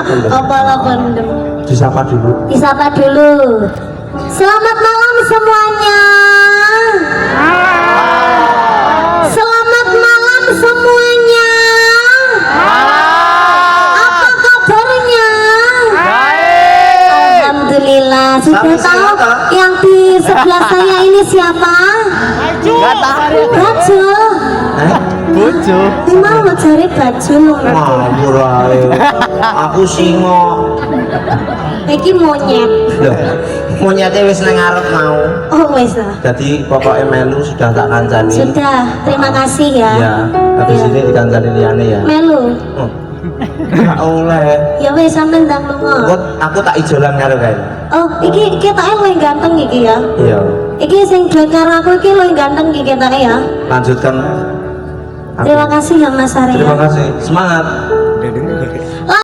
pendem. Apa lah pendem? Disapa dulu. Disapa dulu. Selamat malam semuanya. Selamat malam semuanya. Apa kabarnya? Alhamdulillah. Sudah Sampai tahu siapa? yang di sebelah saya ini siapa? Baju. Bojo. Mau cari baju. Ngawur ae. Aku singo. Iki monyet. Loh, monyete wis nang ngarep mau. Oh wes lah. Jadi pokoknya melu sudah tak kancani. Sudah. Terima kasih ya. Ya, habis Ya. ini dikancani liyane ya. Melu. Oh. Gak oleh. Ya wes sampean ndang lunga. Aku tak ijolan karo kae. Oh, iki ketake luwih ganteng iki ya. Iya. Iki sing duet karo aku iki luwih ganteng iki ketake ya. Lanjutkan. Aku. Terima kasih ya Mas Arya. Terima kasih. Semangat.